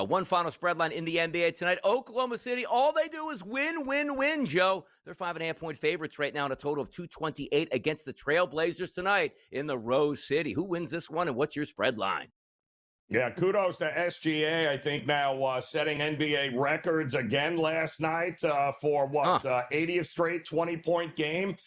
One final spread line in the NBA tonight. Oklahoma City, all they do is win, win, win, Joe. They're 5.5-point favorites right now in a total of 228 against the Trailblazers tonight in the Rose City. Who wins this one, and what's your spread line? Yeah, kudos to SGA. I think now setting NBA records again last night for 80th straight 20-point game.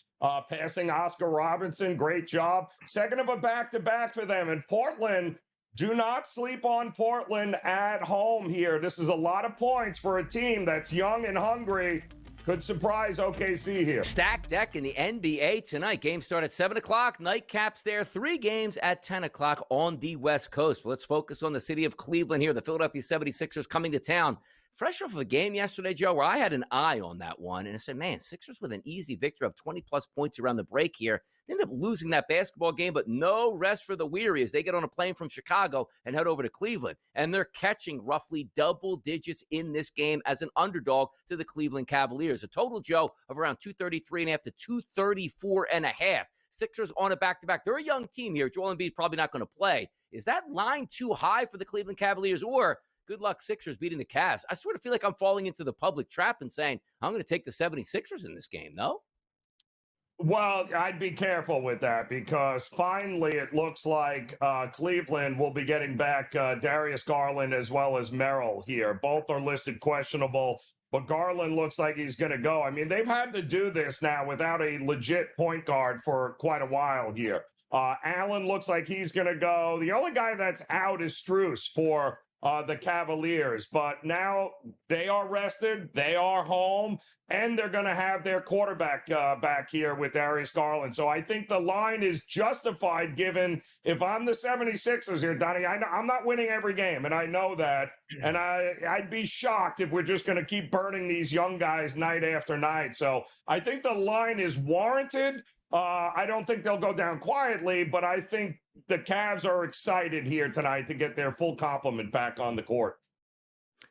Passing Oscar Robertson, great job. Second of a back-to-back for them. And Portland, do not sleep on Portland at home here. This is a lot of points for a team that's young and hungry. Could surprise OKC here. Stacked deck in the NBA tonight. Games start at 7 o'clock. Nightcaps there. 3 games at 10 o'clock on the West Coast. But let's focus on the city of Cleveland here. The Philadelphia 76ers coming to town. Fresh off of a game yesterday, Joe, where I had an eye on that one. And I said, man, Sixers with an easy victory of 20-plus points around the break here. They ended up losing that basketball game, but no rest for the weary as they get on a plane from Chicago and head over to Cleveland. And they're catching roughly double digits in this game as an underdog to the Cleveland Cavaliers. A total, Joe, of around 233.5 to 234.5. Sixers on a back-to-back. They're a young team here. Joel Embiid probably not going to play. Is that line too high for the Cleveland Cavaliers, or good luck Sixers beating the Cavs? I sort of feel like I'm falling into the public trap and saying I'm going to take the 76ers in this game, no? Well, I'd be careful with that because finally it looks like Cleveland will be getting back Darius Garland as well as Merrill here. Both are listed questionable, but Garland looks like he's going to go. I mean, they've had to do this now without a legit point guard for quite a while here. Allen looks like he's going to go. The only guy that's out is Strus for the Cavaliers, but now they are rested, they are home, and they're going to have their quarterback back here with Darius Garland. So I think the line is justified given if I'm the 76ers here, Donnie, I'm not winning every game, and I know that, and I'd be shocked if we're just going to keep burning these young guys night after night. So I think the line is warranted. I don't think they'll go down quietly, but I think the Cavs are excited here tonight to get their full complement back on the court.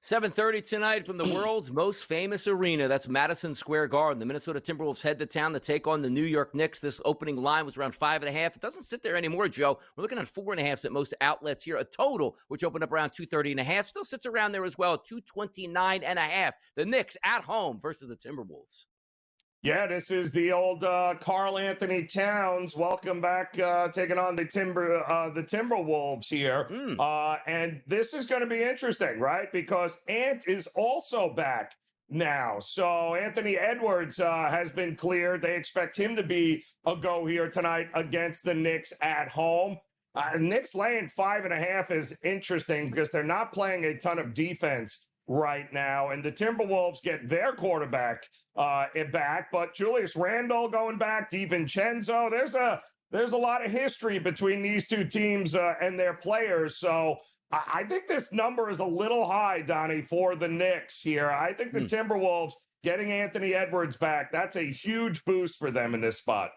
7:30 tonight from the world's most famous arena. That's Madison Square Garden. The Minnesota Timberwolves head to town to take on the New York Knicks. This opening line was around 5.5. It doesn't sit there anymore, Joe. We're looking at 4.5 at most outlets here. A total, which opened up around 230.5, still sits around there as well, 229.5. The Knicks at home versus the Timberwolves. Yeah, this is the old Karl Anthony Towns. Welcome back, taking on the Timberwolves here. And this is going to be interesting, right? Because Ant is also back now. So Anthony Edwards has been cleared. They expect him to be a go here tonight against the Knicks at home. Knicks laying 5.5 is interesting because they're not playing a ton of defense right now, and the Timberwolves get their quarterback back, but Julius Randle going back, DiVincenzo. There's a lot of history between these two teams and their players, so I think this number is a little high, Donnie, for the Knicks here. I think the Timberwolves getting Anthony Edwards back, that's a huge boost for them in this spot.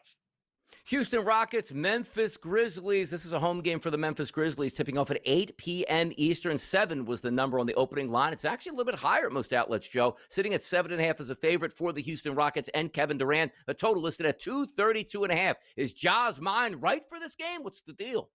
Houston Rockets, Memphis Grizzlies. This is a home game for the Memphis Grizzlies, tipping off at 8 p.m. Eastern. 7 was the number on the opening line. It's actually a little bit higher at most outlets, Joe, sitting at 7.5 as a favorite for the Houston Rockets and Kevin Durant. A total listed at 232.5. Is Ja's mind right for this game? What's the deal?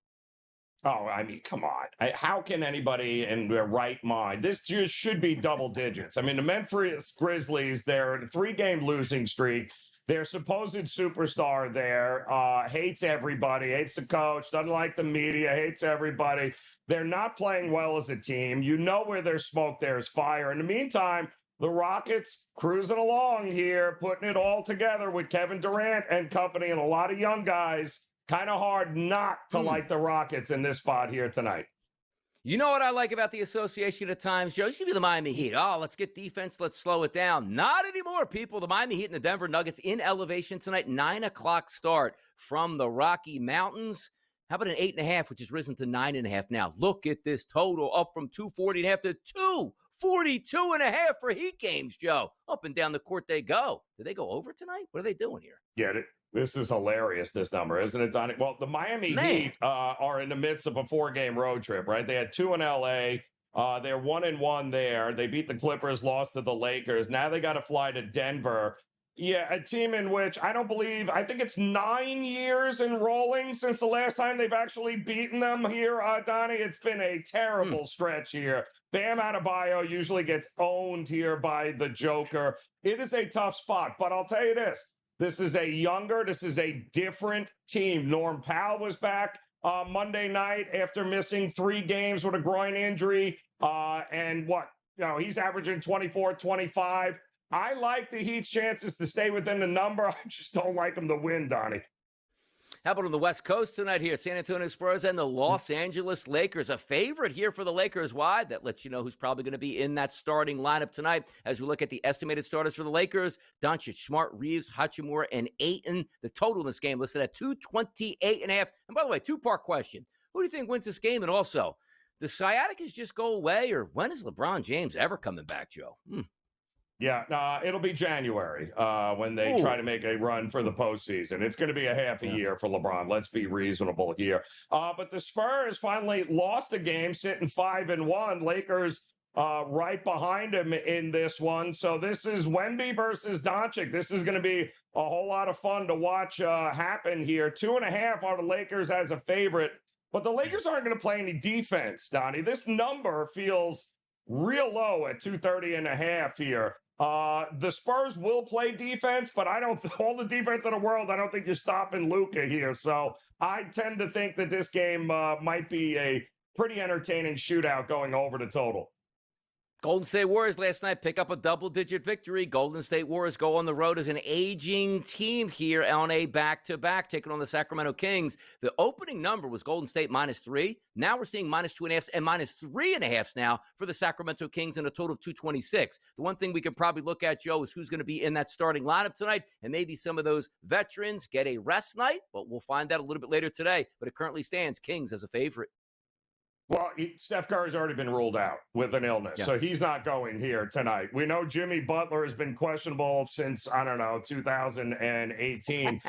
Oh, I mean, come on. How can anybody in their right mind? This just should be double digits. I mean, the Memphis Grizzlies, they're in a 3-game losing streak. Their supposed superstar there hates everybody, hates the coach, doesn't like the media, hates everybody. They're not playing well as a team. You know where there's smoke, there's fire. In the meantime, the Rockets cruising along here, putting it all together with Kevin Durant and company and a lot of young guys. Kind of hard not to like the Rockets in this spot here tonight. You know what I like about the association at times, Joe? It used to be the Miami Heat. Oh, let's get defense. Let's slow it down. Not anymore, people. The Miami Heat and the Denver Nuggets in elevation tonight. 9 o'clock start from the Rocky Mountains. How about an 8.5, which has risen to 9.5 now? Look at this total, up from 240.5 to 242.5 for Heat games, Joe. Up and down the court they go. Did they go over tonight? What are they doing here? Get it. This is hilarious, this number, isn't it, Donnie? Well, the Miami Heat are in the midst of a 4-game road trip, right? They had 2 in L.A. They're 1-1 there. They beat the Clippers, lost to the Lakers. Now they got to fly to Denver. Yeah, a team in which I think it's 9 years in rolling since the last time they've actually beaten them here, Donnie. It's been a terrible stretch here Bam Adebayo usually gets owned here by the Joker. It is a tough spot, but I'll tell you this is a different team. Norm Powell was back Monday night after missing 3 games with a groin injury. He's averaging 24, 25. I like the Heat's chances to stay within the number. I just don't like them to win, Donnie. How about on the West Coast tonight here? San Antonio Spurs and the Los Angeles Lakers. A favorite here for the Lakers. Why? That lets you know who's probably going to be in that starting lineup tonight. As we look at the estimated starters for the Lakers, Doncic, Smart, Reeves, Hachimura, and Ayton. The total in this game listed at 228.5. And by the way, two-part question. Who do you think wins this game? And also, does sciaticas just go away, or when is LeBron James ever coming back, Joe? Yeah, it'll be January when they try to make a run for the postseason. It's going to be a half a year for LeBron. Let's be reasonable here. But the Spurs finally lost a game, sitting 5-1. Lakers right behind him in this one. So this is Wemby versus Doncic. This is going to be a whole lot of fun to watch happen here. 2.5 are the Lakers as a favorite. But the Lakers aren't going to play any defense, Donnie. This number feels real low at 230.5 here. The Spurs will play defense, but all the defense in the world, I don't think you're stopping Luka here. So I tend to think that this game might be a pretty entertaining shootout going over the total. Golden State Warriors last night pick up a double-digit victory. Golden State Warriors go on the road as an aging team here on a back-to-back, taking on the Sacramento Kings. The opening number was Golden State -3. Now we're seeing -2.5 and -3.5 now for the Sacramento Kings in a total of 226. The one thing we could probably look at, Joe, is who's going to be in that starting lineup tonight, and maybe some of those veterans get a rest night, but we'll find out a little bit later today. But it currently stands Kings as a favorite. Well, Steph Curry's already been ruled out with an illness, so he's not going here tonight. We know Jimmy Butler has been questionable since, 2018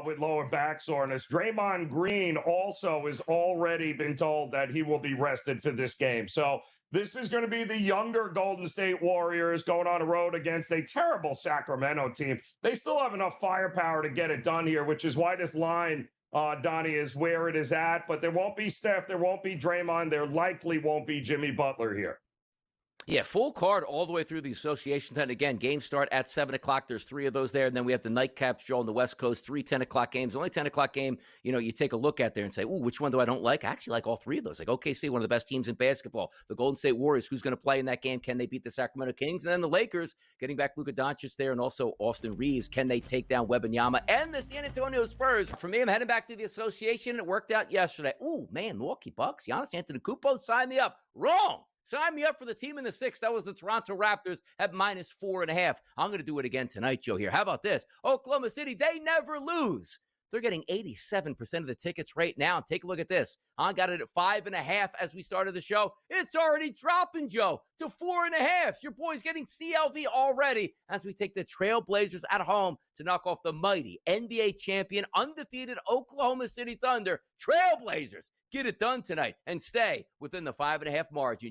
with lower back soreness. Draymond Green also has already been told that he will be rested for this game. So this is going to be the younger Golden State Warriors going on the road against a terrible Sacramento team. They still have enough firepower to get it done here, which is why this line Donnie, is where it is at, but there won't be Steph, there won't be Draymond, there likely won't be Jimmy Butler here. Yeah, full card all the way through the association tent. Again, games start at 7 o'clock. There's 3 of those there. And then we have the nightcaps, Joe, on the West Coast, 3 10 o'clock games. Only 10 o'clock game, you take a look at there and say, ooh, which one do I don't like? I actually like all 3 of those. Like OKC, one of the best teams in basketball. The Golden State Warriors, who's going to play in that game? Can they beat the Sacramento Kings? And then the Lakers, getting back Luka Doncic there, and also Austin Reeves. Can they take down Wembanyama? And the San Antonio Spurs. For me, I'm heading back to the association. It worked out yesterday. Ooh, man, Milwaukee Bucks. Giannis Antetokounmpo, sign me up. Wrong. Sign me up for the team in the 6. That was the Toronto Raptors at -4.5. I'm going to do it again tonight, Joe, here. How about this? Oklahoma City, they never lose. They're getting 87% of the tickets right now. Take a look at this. I got it at 5.5 as we started the show. It's already dropping, Joe, to 4.5. Your boy's getting CLV already as we take the Trailblazers at home to knock off the mighty NBA champion, undefeated Oklahoma City Thunder. Trailblazers, get it done tonight and stay within the 5.5 margin.